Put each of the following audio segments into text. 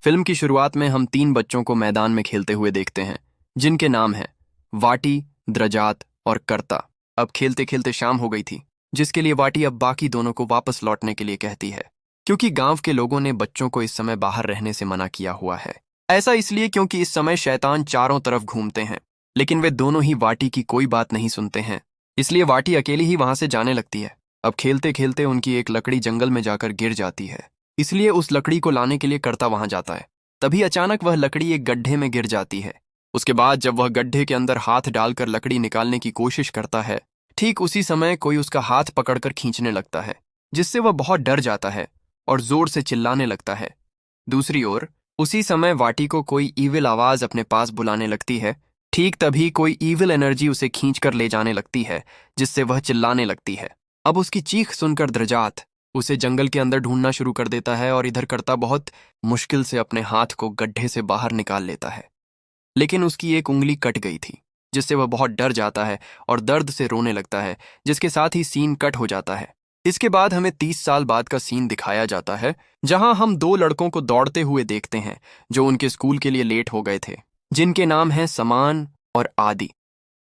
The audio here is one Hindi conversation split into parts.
फिल्म की शुरुआत में हम तीन बच्चों को मैदान में खेलते हुए देखते हैं, जिनके नाम हैं वाटी, द्रजात और कर्ता। अब खेलते खेलते शाम हो गई थी, जिसके लिए वाटी अब बाकी दोनों को वापस लौटने के लिए कहती है, क्योंकि गांव के लोगों ने बच्चों को इस समय बाहर रहने से मना किया हुआ है। ऐसा इसलिए क्योंकि इस समय शैतान चारों तरफ घूमते हैं, लेकिन वे दोनों ही वाटी की कोई बात नहीं सुनते हैं। इसलिए वाटी अकेली ही वहां से जाने लगती है। अब खेलते खेलते उनकी एक लकड़ी जंगल में जाकर गिर जाती है, इसलिए उस लकड़ी को लाने के लिए कर्ता वहां जाता है। तभी अचानक वह लकड़ी एक गड्ढे में गिर जाती है। उसके बाद जब वह गड्ढे के अंदर हाथ डालकर लकड़ी निकालने की कोशिश करता है, ठीक उसी समय कोई उसका हाथ पकड़कर खींचने लगता है, जिससे वह बहुत डर जाता है और जोर से चिल्लाने लगता है। दूसरी ओर उसी समय वाटी को कोई ईविल आवाज अपने पास बुलाने लगती है। ठीक तभी कोई ईविल एनर्जी उसे खींचकर ले जाने लगती है, जिससे वह चिल्लाने लगती है। अब उसकी चीख सुनकर द्रजात उसे जंगल के अंदर ढूंढना शुरू कर देता है और इधर कर्ता बहुत मुश्किल से अपने हाथ को गड्ढे से बाहर निकाल लेता है, लेकिन उसकी एक उंगली कट गई थी, जिससे वह बहुत डर जाता है और दर्द से रोने लगता है, जिसके साथ ही सीन कट हो जाता है। इसके बाद हमें 30 साल बाद का सीन दिखाया जाता है, जहां हम दो लड़कों को दौड़ते हुए देखते हैं जो उनके स्कूल के लिए लेट हो गए थे, जिनके नाम हैं समान और आदि।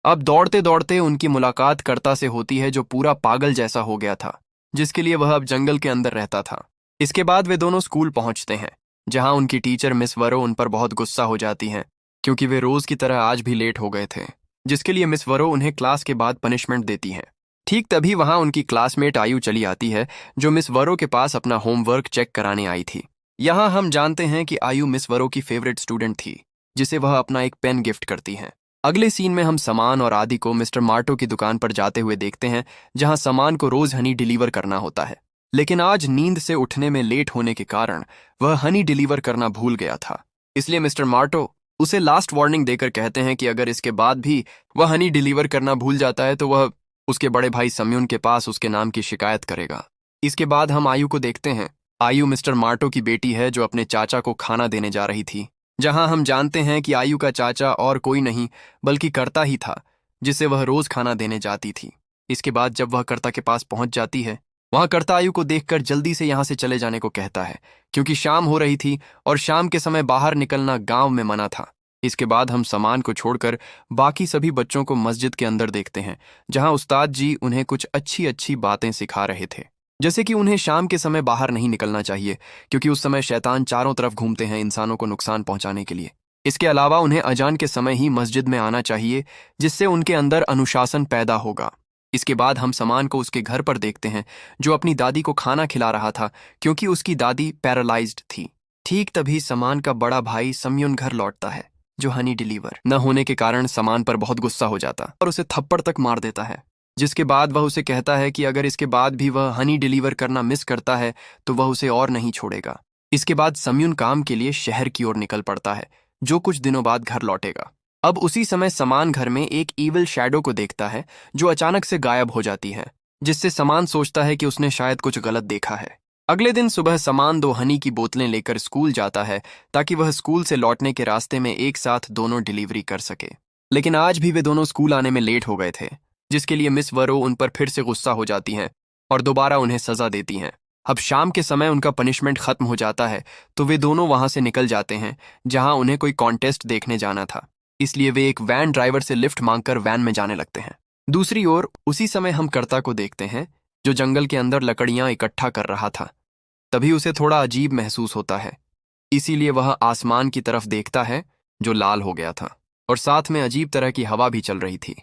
अब दौड़ते दौड़ते उनकी मुलाकात कर्ता से होती है, जो पूरा पागल जैसा हो गया था, जिसके लिए वह अब जंगल के अंदर रहता था। इसके बाद वे दोनों स्कूल पहुंचते हैं, जहां उनकी टीचर मिस वरो उन पर बहुत गुस्सा हो जाती हैं, क्योंकि वे रोज की तरह आज भी लेट हो गए थे, जिसके लिए मिस वरो उन्हें क्लास के बाद पनिशमेंट देती हैं। ठीक तभी वहां उनकी क्लासमेट आयु चली आती है, जो मिस वरो के पास अपना होमवर्क चेक कराने आई थी। यहाँ हम जानते हैं कि आयु मिस वरो की फेवरेट स्टूडेंट थी, जिसे वह अपना एक पेन गिफ्ट करती हैं। अगले सीन में हम समान और आदि को मिस्टर मार्टो की दुकान पर जाते हुए देखते हैं, जहां समान को रोज हनी डिलीवर करना होता है, लेकिन आज नींद से उठने में लेट होने के कारण वह हनी डिलीवर करना भूल गया था। इसलिए मिस्टर मार्टो उसे लास्ट वार्निंग देकर कहते हैं कि अगर इसके बाद भी वह हनी डिलीवर करना भूल जाता है तो वह उसके बड़े भाई सम्यून के पास उसके नाम की शिकायत करेगा। इसके बाद हम आयु को देखते हैं। आयु मिस्टर मार्टो की बेटी है, जो अपने चाचा को खाना देने जा रही थी, जहां हम जानते हैं कि आयु का चाचा और कोई नहीं बल्कि कर्ता ही था, जिसे वह रोज खाना देने जाती थी। इसके बाद जब वह कर्ता के पास पहुंच जाती है, वहां कर्ता आयु को देखकर जल्दी से यहां से चले जाने को कहता है, क्योंकि शाम हो रही थी और शाम के समय बाहर निकलना गांव में मना था। इसके बाद हम समान को छोड़कर बाकी सभी बच्चों को मस्जिद के अंदर देखते हैं, जहां उस्ताद जी उन्हें कुछ अच्छी अच्छी बातें सिखा रहे थे, जैसे कि उन्हें शाम के समय बाहर नहीं निकलना चाहिए, क्योंकि उस समय शैतान चारों तरफ घूमते हैं इंसानों को नुकसान पहुंचाने के लिए। इसके अलावा उन्हें अजान के समय ही मस्जिद में आना चाहिए, जिससे उनके अंदर अनुशासन पैदा होगा। इसके बाद हम समान को उसके घर पर देखते हैं, जो अपनी दादी को खाना खिला रहा था, क्योंकि उसकी दादी पैरालाइज्ड थी। ठीक तभी समान का बड़ा भाई सम्युन घर लौटता है, जो हनी डिलीवर न होने के कारण समान पर बहुत गुस्सा हो जाता और उसे थप्पड़ तक मार देता है। जिसके बाद वह उसे कहता है कि अगर इसके बाद भी वह हनी डिलीवर करना मिस करता है तो वह उसे और नहीं छोड़ेगा। इसके बाद सम्युन काम के लिए शहर की ओर निकल पड़ता है, जो कुछ दिनों बाद घर लौटेगा। अब उसी समय समान घर में एक ईविल शैडो को देखता है, जो अचानक से गायब हो जाती है, जिससे समान सोचता है कि उसने शायद कुछ गलत देखा है। अगले दिन सुबह समान 2 हनी की बोतलें लेकर स्कूल जाता है, ताकि वह स्कूल से लौटने के रास्ते में एक साथ दोनों डिलीवरी कर सके। लेकिन आज भी वे दोनों स्कूल आने में लेट हो गए थे, जिसके लिए मिस वरो उन पर फिर से गुस्सा हो जाती हैं और दोबारा उन्हें सजा देती हैं। अब शाम के समय उनका पनिशमेंट खत्म हो जाता है, तो वे दोनों वहां से निकल जाते हैं, जहां उन्हें कोई कॉन्टेस्ट देखने जाना था। इसलिए वे एक वैन ड्राइवर से लिफ्ट मांगकर वैन में जाने लगते हैं। दूसरी ओर उसी समय हम कर्ता को देखते हैं, जो जंगल के अंदर लकड़ियां इकट्ठा कर रहा था। तभी उसे थोड़ा अजीब महसूस होता है, इसीलिए वह आसमान की तरफ देखता है, जो लाल हो गया था, और साथ में अजीब तरह की हवा भी चल रही थी।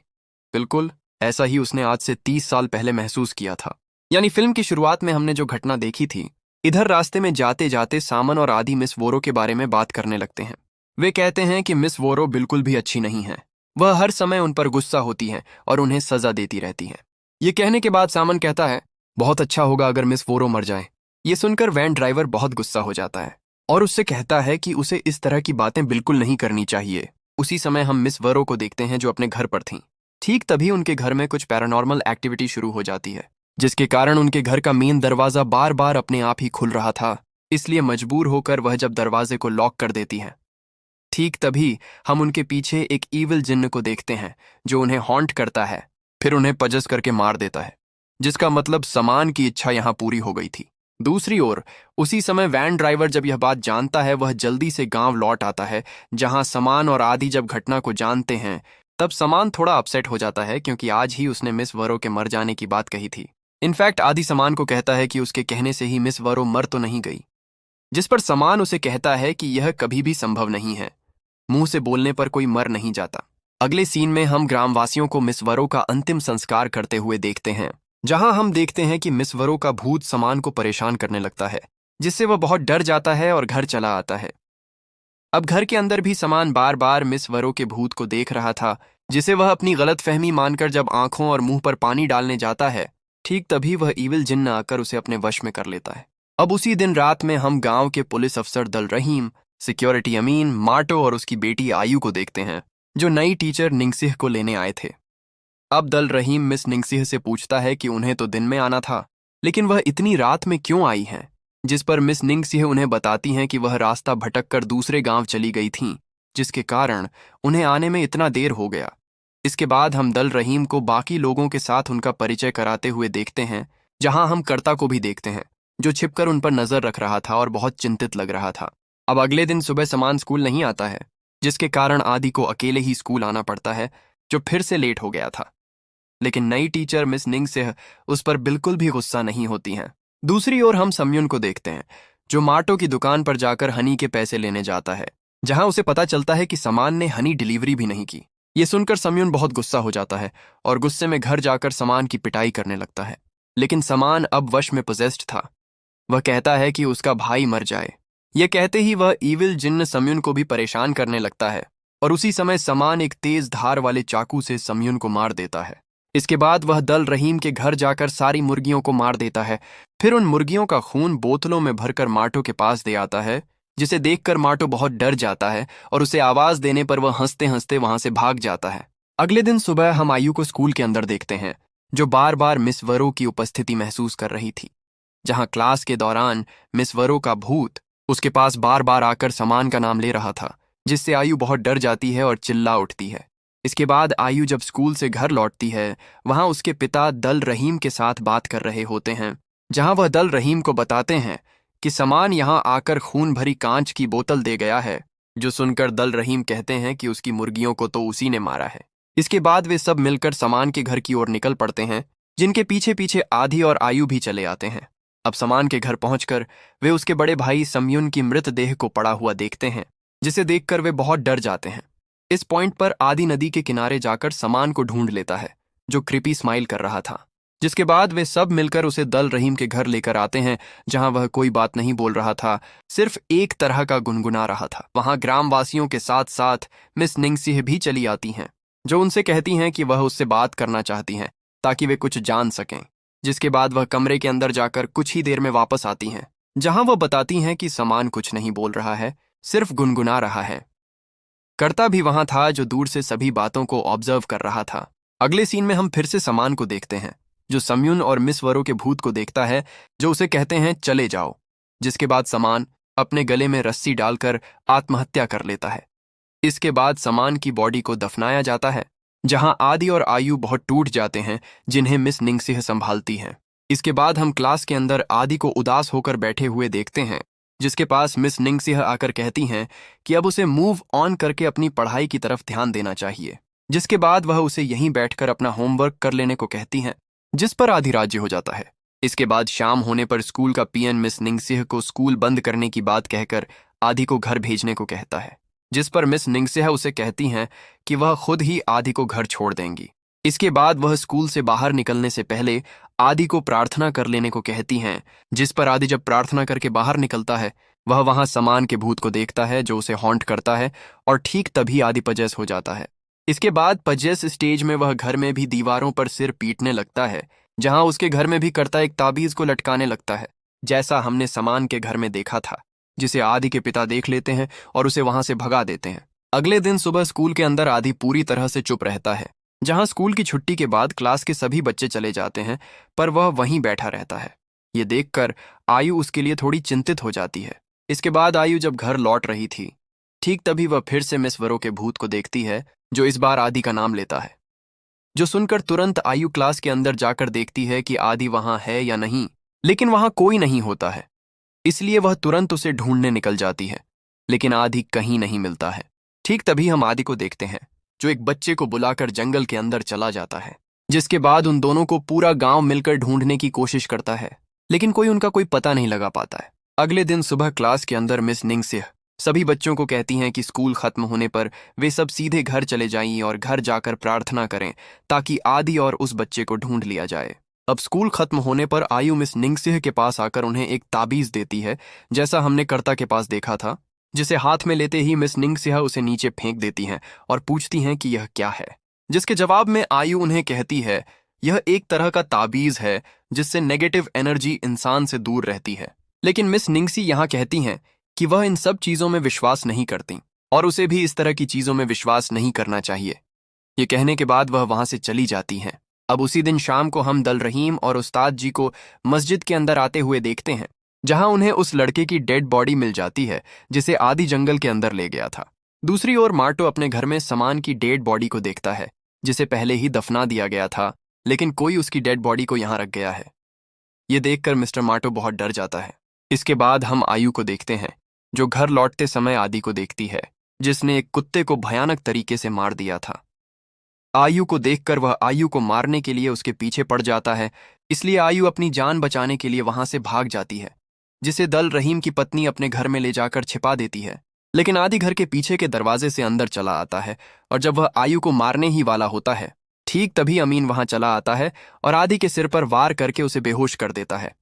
बिल्कुल ऐसा ही उसने आज से 30 साल पहले महसूस किया था। यानी फिल्म की शुरुआत में हमने जो घटना देखी थी। इधर रास्ते में जाते जाते सामन और आदि मिस वोरो के बारे में बात करने लगते हैं। वे कहते हैं कि मिस वोरो बिल्कुल भी अच्छी नहीं है, वह हर समय उन पर गुस्सा होती है और उन्हें सजा देती रहती है। ये कहने के बाद सामन कहता है, बहुत अच्छा होगा अगर मिस वोरो मर जाए। ये सुनकर वैन ड्राइवर बहुत गुस्सा हो जाता है और उससे कहता है कि उसे इस तरह की बातें बिल्कुल नहीं करनी चाहिए। उसी समय हम मिस वोरो को देखते हैं, जो अपने घर पर थीं। ठीक तभी उनके घर में कुछ पैरानॉर्मल एक्टिविटी शुरू हो जाती है, जिसके कारण उनके घर का मेन दरवाजा बार बार अपने आप ही खुल रहा था। इसलिए मजबूर होकर वह जब दरवाजे को लॉक कर देती हैं, ठीक तभी हम उनके पीछे एक ईविल जिन्न को देखते हैं, जो उन्हें हॉन्ट करता है, फिर उन्हें पजस करके मार देता है, जिसका मतलब समान की इच्छा यहां पूरी हो गई थी। दूसरी ओर उसी समय वैन ड्राइवर जब यह बात जानता है वह जल्दी से गांव लौट आता है, जहां समान और आदि जब घटना को जानते हैं तब समान थोड़ा अपसेट हो जाता है क्योंकि आज ही उसने मिस वरो के मर जाने की बात कही थी। इनफैक्ट आदि समान को कहता है कि उसके कहने से ही मिस वरो मर तो नहीं गई, जिस पर समान उसे कहता है कि यह कभी भी संभव नहीं है, मुंह से बोलने पर कोई मर नहीं जाता। अगले सीन में हम ग्रामवासियों को मिस वरो का अंतिम संस्कार करते हुए देखते हैं, जहां हम देखते हैं कि मिस वरो का भूत समान को परेशान करने लगता है, जिससे वह बहुत डर जाता है और घर चला आता है। अब घर के अंदर भी समान बार बार मिस वरो के भूत को देख रहा था, जिसे वह अपनी गलतफहमी मानकर जब आंखों और मुंह पर पानी डालने जाता है, ठीक तभी वह ईविल जिन्न आकर उसे अपने वश में कर लेता है। अब उसी दिन रात में हम गांव के पुलिस अफसर दल रहीम, सिक्योरिटी अमीन, मार्टो और उसकी बेटी आयु को देखते हैं, जो नई टीचर निंगसिह को लेने आए थे। अब दल रहीम मिस निंगसिह से पूछता है कि उन्हें तो दिन में आना था, लेकिन वह इतनी रात में क्यों आई हैं, जिस पर मिस निंगसिह उन्हें बताती हैं कि वह रास्ता भटक कर दूसरे गांव चली गई थीं, जिसके कारण उन्हें आने में इतना देर हो गया। इसके बाद हम दल रहीम को बाकी लोगों के साथ उनका परिचय कराते हुए देखते हैं, जहां हम कर्ता को भी देखते हैं, जो छिपकर उन पर नजर रख रहा था और बहुत चिंतित लग रहा था। अब अगले दिन सुबह समान स्कूल नहीं आता है, जिसके कारण आदि को अकेले ही स्कूल आना पड़ता है, जो फिर से लेट हो गया था। लेकिन नई टीचर मिस निंगसिह उस पर बिल्कुल भी गुस्सा नहीं होती हैं। दूसरी ओर हम सम्युन को देखते हैं, जो मार्टो की दुकान पर जाकर हनी के पैसे लेने जाता है, जहां उसे पता चलता है कि समान ने हनी डिलीवरी भी नहीं की। ये सुनकर सम्युन बहुत गुस्सा हो जाता है और गुस्से में घर जाकर समान की पिटाई करने लगता है। लेकिन समान अब वश में पोजेस्ड था। वह कहता है कि उसका भाई मर जाए। यह कहते ही वह ईविल जिन्न सम्युन को भी परेशान करने लगता है और उसी समय समान एक तेज धार वाले चाकू से सम्युन को मार देता है। इसके बाद वह दल रहीम के घर जाकर सारी मुर्गियों को मार देता है। फिर उन मुर्गियों का खून बोतलों में भरकर मार्टो के पास दे आता है, जिसे देखकर मार्टो बहुत डर जाता है और उसे आवाज देने पर वह हंसते हंसते वहां से भाग जाता है। अगले दिन सुबह हम आयु को स्कूल के अंदर देखते हैं, जो बार बार मिस वरो की उपस्थिति महसूस कर रही थी, जहां क्लास के दौरान मिस वरो का भूत उसके पास बार बार आकर समान का नाम ले रहा था, जिससे आयु बहुत डर जाती है और चिल्ला उठती है। इसके बाद आयु जब स्कूल से घर लौटती है, वहां उसके पिता दल रहीम के साथ बात कर रहे होते हैं, जहां वह दल रहीम को बताते हैं कि समान यहां आकर खून भरी कांच की बोतल दे गया है, जो सुनकर दल रहीम कहते हैं कि उसकी मुर्गियों को तो उसी ने मारा है। इसके बाद वे सब मिलकर समान के घर की ओर निकल पड़ते हैं, जिनके पीछे पीछे आदि और आयु भी चले आते हैं। अब समान के घर पहुंचकर वे उसके बड़े भाई सम्युन की मृतदेह को पड़ा हुआ देखते हैं, जिसे देखकर वे बहुत डर जाते हैं। इस पॉइंट पर आदि नदी के किनारे जाकर समान को ढूंढ लेता है, जो क्रिपी स्माइल कर रहा था। जिसके बाद वे सब मिलकर उसे दल रहीम के घर लेकर आते हैं, जहां वह कोई बात नहीं बोल रहा था, सिर्फ एक तरह का गुनगुना रहा था। वहां ग्रामवासियों के साथ साथ मिस निंगसिह भी चली आती हैं, जो उनसे कहती हैं कि वह उससे बात करना चाहती हैं ताकि वे कुछ जान सकें। जिसके बाद वह कमरे के अंदर जाकर कुछ ही देर में वापस आती हैं, जहां वह बताती हैं कि समान कुछ नहीं बोल रहा है, सिर्फ गुनगुना रहा है। कर्ता भी वहां था, जो दूर से सभी बातों को ऑब्जर्व कर रहा था। अगले सीन में हम फिर से समान को देखते हैं, जो सम्युन और मिस वरो के भूत को देखता है, जो उसे कहते हैं चले जाओ। जिसके बाद समान अपने गले में रस्सी डालकर आत्महत्या कर लेता है। इसके बाद समान की बॉडी को दफनाया जाता है, जहां आदि और आयु बहुत टूट जाते हैं, जिन्हें मिस निंगसिह संभालती हैं। इसके बाद हम क्लास के अंदर आदि को उदास होकर बैठे हुए देखते हैं, जिसके पास मिस निंगसिह आकर कहती हैं कि अब उसे मूव ऑन करके अपनी पढ़ाई की तरफ ध्यान देना चाहिए। जिसके बाद वह उसे यहीं बैठकर अपना होमवर्क कर लेने को कहती हैं, जिस पर आदि राजी हो जाता है। इसके बाद शाम होने पर स्कूल का पीएन मिस निंगसिह को स्कूल बंद करने की बात कहकर आदि को घर भेजने को कहता है, जिस पर मिस निंगसिह उसे कहती हैं कि वह खुद ही आदि को घर छोड़ देंगी। इसके बाद वह स्कूल से बाहर निकलने से पहले आदि को प्रार्थना कर लेने को कहती हैं, जिस पर आदि जब प्रार्थना करके बाहर निकलता है, वह वहां समान के भूत को देखता है, जो उसे हॉन्ट करता है, और ठीक तभी आदि पजेस हो जाता है। इसके बाद पजेस स्टेज में वह घर में भी दीवारों पर सिर पीटने लगता है, जहां उसके घर में भी कर्ता एक ताबीज को लटकाने लगता है, जैसा हमने समान के घर में देखा था, जिसे आदि के पिता देख लेते हैं और उसे वहां से भगा देते हैं। अगले दिन सुबह स्कूल के अंदर आदि पूरी तरह से चुप रहता है, जहां स्कूल की छुट्टी के बाद क्लास के सभी बच्चे चले जाते हैं, पर वह वहीं बैठा रहता है। ये देखकर आयु उसके लिए थोड़ी चिंतित हो जाती है। इसके बाद आयु जब घर लौट रही थी, ठीक तभी वह फिर से मिस वरो के भूत को देखती है, जो इस बार आदि का नाम लेता है। जो सुनकर तुरंत आयु क्लास के अंदर जाकर देखती है कि आदि वहां है या नहीं, लेकिन वहां कोई नहीं होता है, इसलिए वह तुरंत उसे ढूंढने निकल जाती है। लेकिन आदि कहीं नहीं मिलता है। ठीक तभी हम आदि को देखते हैं, जो एक बच्चे को बुलाकर जंगल के अंदर चला जाता है, जिसके बाद उन दोनों को पूरा गांव मिलकर ढूंढने की कोशिश करता है, लेकिन कोई उनका कोई पता नहीं लगा पाता है। अगले दिन सुबह क्लास के अंदर मिस निंगसिह सभी बच्चों को कहती हैं कि स्कूल खत्म होने पर वे सब सीधे घर चले जाएं और घर जाकर प्रार्थना करें ताकि आदि और उस बच्चे को ढूंढ लिया जाए। अब स्कूल खत्म होने पर आयु मिस निंगसिह के पास आकर उन्हें एक ताबीज देती है, जैसा हमने कर्ता के पास देखा था, जिसे हाथ में लेते ही मिस निंगसिह उसे नीचे फेंक देती हैं और पूछती हैं कि यह क्या है। जिसके जवाब में आयु उन्हें कहती है, यह एक तरह का ताबीज है जिससे नेगेटिव एनर्जी इंसान से दूर रहती है। लेकिन मिस निंगसी यहाँ कहती हैं कि वह इन सब चीजों में विश्वास नहीं करती और उसे भी इस तरह की चीजों में विश्वास नहीं करना चाहिए। ये कहने के बाद वह वहां से चली जाती हैं। अब उसी दिन शाम को हम दल रहीम और उस्ताद जी को मस्जिद के अंदर आते हुए देखते हैं, जहां उन्हें उस लड़के की डेड बॉडी मिल जाती है जिसे आदि जंगल के अंदर ले गया था। दूसरी ओर मार्टो अपने घर में समान की डेड बॉडी को देखता है, जिसे पहले ही दफना दिया गया था, लेकिन कोई उसकी डेड बॉडी को यहां रख गया है। ये देखकर मिस्टर मार्टो बहुत डर जाता है। इसके बाद हम आयु को देखते हैं, जो घर लौटते समय आदि को देखती है, जिसने एक कुत्ते को भयानक तरीके से मार दिया था। आयु को देखकर वह आयु को मारने के लिए उसके पीछे पड़ जाता है, इसलिए आयु अपनी जान बचाने के लिए वहां से भाग जाती है, जिसे दल रहीम की पत्नी अपने घर में ले जाकर छिपा देती है। लेकिन आदि घर के पीछे के दरवाजे से अंदर चला आता है और जब वह आयु को मारने ही वाला होता है, ठीक तभी अमीन वहां चला आता है और आदि के सिर पर वार करके उसे बेहोश कर देता है।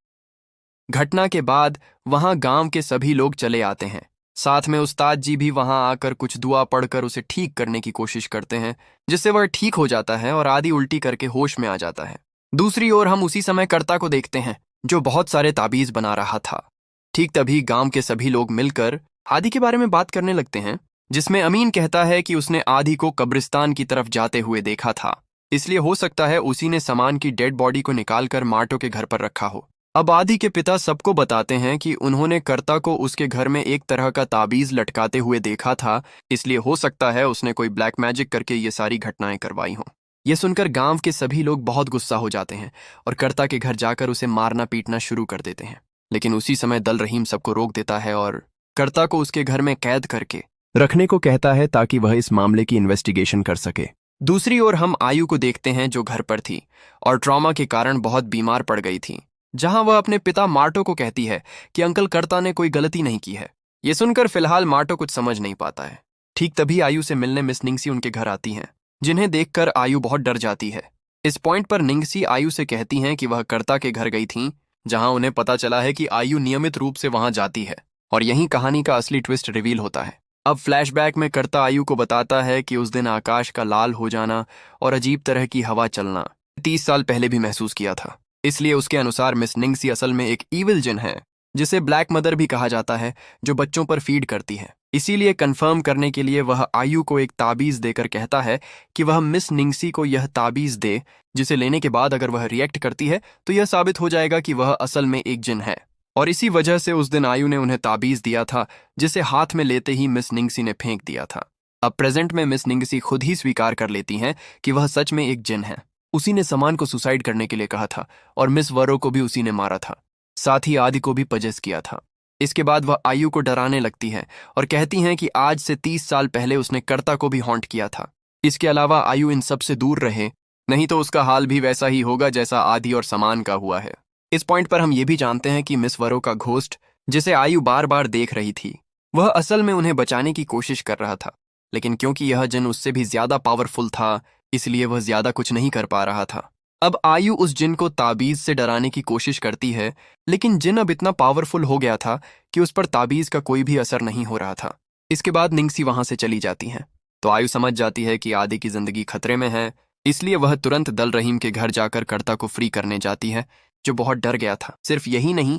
घटना के बाद वहां गांव के सभी लोग चले आते हैं, साथ में उस्ताद जी भी वहां आकर कुछ दुआ पढ़कर उसे ठीक करने की कोशिश करते हैं, जिससे वह ठीक हो जाता है और आदि उल्टी करके होश में आ जाता है। दूसरी ओर हम उसी समय कर्ता को देखते हैं, जो बहुत सारे ताबीज बना रहा था। ठीक तभी गांव के सभी लोग मिलकर आदि के बारे में बात करने लगते हैं, जिसमें अमीन कहता है कि उसने आदि को कब्रिस्तान की तरफ जाते हुए देखा था, इसलिए हो सकता है उसी ने सामान की डेड बॉडी को निकालकर मार्टो के घर पर रखा हो। अब आदि के पिता सबको बताते हैं कि उन्होंने कर्ता को उसके घर में एक तरह का ताबीज लटकाते हुए देखा था, इसलिए हो सकता है उसने कोई ब्लैक मैजिक करके ये सारी घटनाएं करवाई हों। यह सुनकर गांव के सभी लोग बहुत गुस्सा हो जाते हैं और कर्ता के घर जाकर उसे मारना पीटना शुरू कर देते हैं। लेकिन उसी समय दल रहीम सबको रोक देता है और कर्ता को उसके घर में कैद करके रखने को कहता है ताकि वह इस मामले की इन्वेस्टिगेशन कर सके। दूसरी ओर हम आयु को देखते हैं, जो घर पर थी और ट्रॉमा के कारण बहुत बीमार पड़ गई थी, जहां वह अपने पिता मार्टो को कहती है कि अंकल कर्ता ने कोई गलती नहीं की है। ये सुनकर फिलहाल मार्टो कुछ समझ नहीं पाता है। ठीक तभी आयु से मिलने मिस निंगसी उनके घर आती हैं, जिन्हें देखकर आयु बहुत डर जाती है। इस पॉइंट पर निंगसी आयु से कहती हैं कि वह कर्ता के घर गई थीं, जहां उन्हें पता चला है कि आयु नियमित रूप से वहां जाती है, और यहीं कहानी का असली ट्विस्ट रिवील होता है। अब फ्लैशबैक में कर्ता आयु को बताता है कि उस दिन आकाश का लाल हो जाना और अजीब तरह की हवा चलना 30 साल पहले भी महसूस किया था। इसलिए उसके अनुसार मिस निंगसी असल में एक ईविल जिन है, जिसे ब्लैक मदर भी कहा जाता है, जो बच्चों पर फीड करती है। इसीलिए कंफर्म करने के लिए वह आयु को एक ताबीज देकर कहता है कि वह मिस निंगसी को यह ताबीज दे, जिसे लेने के बाद अगर वह रिएक्ट करती है तो यह साबित हो जाएगा कि वह असल में एक जिन है। और इसी वजह से उस दिन आयु ने उन्हें ताबीज दिया था, जिसे हाथ में लेते ही मिस निंगसी ने फेंक दिया था। अब प्रेजेंट में मिस निंगसी खुद ही स्वीकार कर लेती हैं कि वह सच में एक जिन है। उसी ने समान को सुसाइड करने के लिए कहा था और मिस वरो को भी उसी ने मारा था, साथ ही आदि को भी पजेस किया था। इसके बाद वह आयु को डराने लगती है और कहती हैं कि आज से 30 साल पहले उसने कर्ता को भी हॉन्ट किया था। इसके अलावा आयु इन सब से दूर रहे, नहीं तो उसका हाल भी वैसा ही होगा जैसा आदि और समान का हुआ है। इस पॉइंट पर हम ये भी जानते हैं कि मिस वरो का घोस्ट, जिसे आयु बार बार देख रही थी, वह असल में उन्हें बचाने की कोशिश कर रहा था, लेकिन क्योंकि यह जिन उससे भी ज्यादा पावरफुल था, इसलिए वह ज्यादा कुछ नहीं कर पा रहा था। अब आयु उस जिन को ताबीज से डराने की कोशिश करती है, लेकिन जिन अब इतना पावरफुल हो गया था कि उस पर ताबीज का कोई भी असर नहीं हो रहा था। इसके बाद निंगसी वहां से चली जाती हैं, तो आयु समझ जाती है कि आदि की जिंदगी खतरे में है, इसलिए वह तुरंत दल रहीम के घर जाकर कर्ता को फ्री करने जाती है, जो बहुत डर गया था। सिर्फ यही नहीं,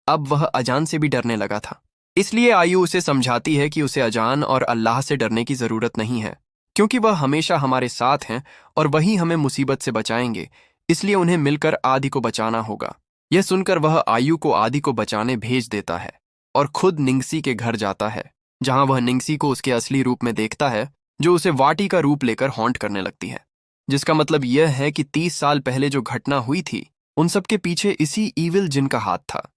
अब वह अजान से भी डरने लगा था। इसलिए आयु उसे समझाती है कि उसे अजान और अल्लाह से डरने की जरूरत नहीं है, क्योंकि वह हमेशा हमारे साथ हैं और वही हमें मुसीबत से बचाएंगे, इसलिए उन्हें मिलकर आदि को बचाना होगा। यह सुनकर वह आयु को आदि को बचाने भेज देता है और खुद निंगसी के घर जाता है, जहां वह निंगसी को उसके असली रूप में देखता है, जो उसे वाटी का रूप लेकर हॉन्ट करने लगती है। जिसका मतलब यह है कि 30 साल पहले जो घटना हुई थी, उन सब के पीछे इसी ईविल जिन का हाथ था।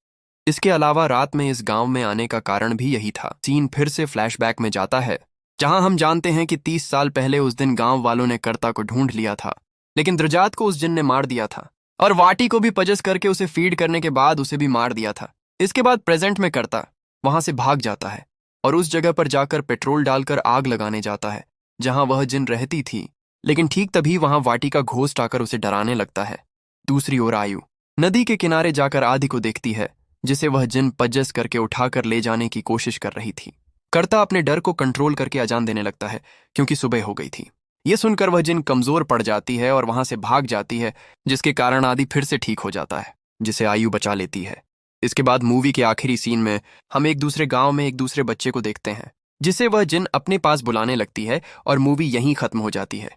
इसके अलावा रात में इस गांव में आने का कारण भी यही था। सीन फिर से फ्लैशबैक में जाता है, जहां हम जानते हैं कि 30 साल पहले उस दिन गांव वालों ने कर्ता को ढूंढ लिया था, लेकिन द्रजात को उस जिन ने मार दिया था और वाटी को भी पजस करके उसे फीड करने के बाद उसे भी मार दिया था। इसके बाद प्रेजेंट में कर्ता वहां से भाग जाता है और उस जगह पर जाकर पेट्रोल डालकर आग लगाने जाता है जहां वह जिन रहती थी, लेकिन ठीक तभी वहां वाटी का घोस्ट आकर उसे डराने लगता है। दूसरी ओर आयु नदी के किनारे जाकर आदि को देखती है, जिसे वह जिन पजस करके उठाकर ले जाने की कोशिश कर रही थी। कर्ता अपने डर को कंट्रोल करके अजान देने लगता है क्योंकि सुबह हो गई थी। ये सुनकर वह जिन कमजोर पड़ जाती है और वहां से भाग जाती है, जिसके कारण आदि फिर से ठीक हो जाता है, जिसे आयु बचा लेती है। इसके बाद मूवी के आखिरी सीन में हम एक दूसरे गांव में एक दूसरे बच्चे को देखते हैं, जिसे वह जिन अपने पास बुलाने लगती है और मूवी यहीं खत्म हो जाती है।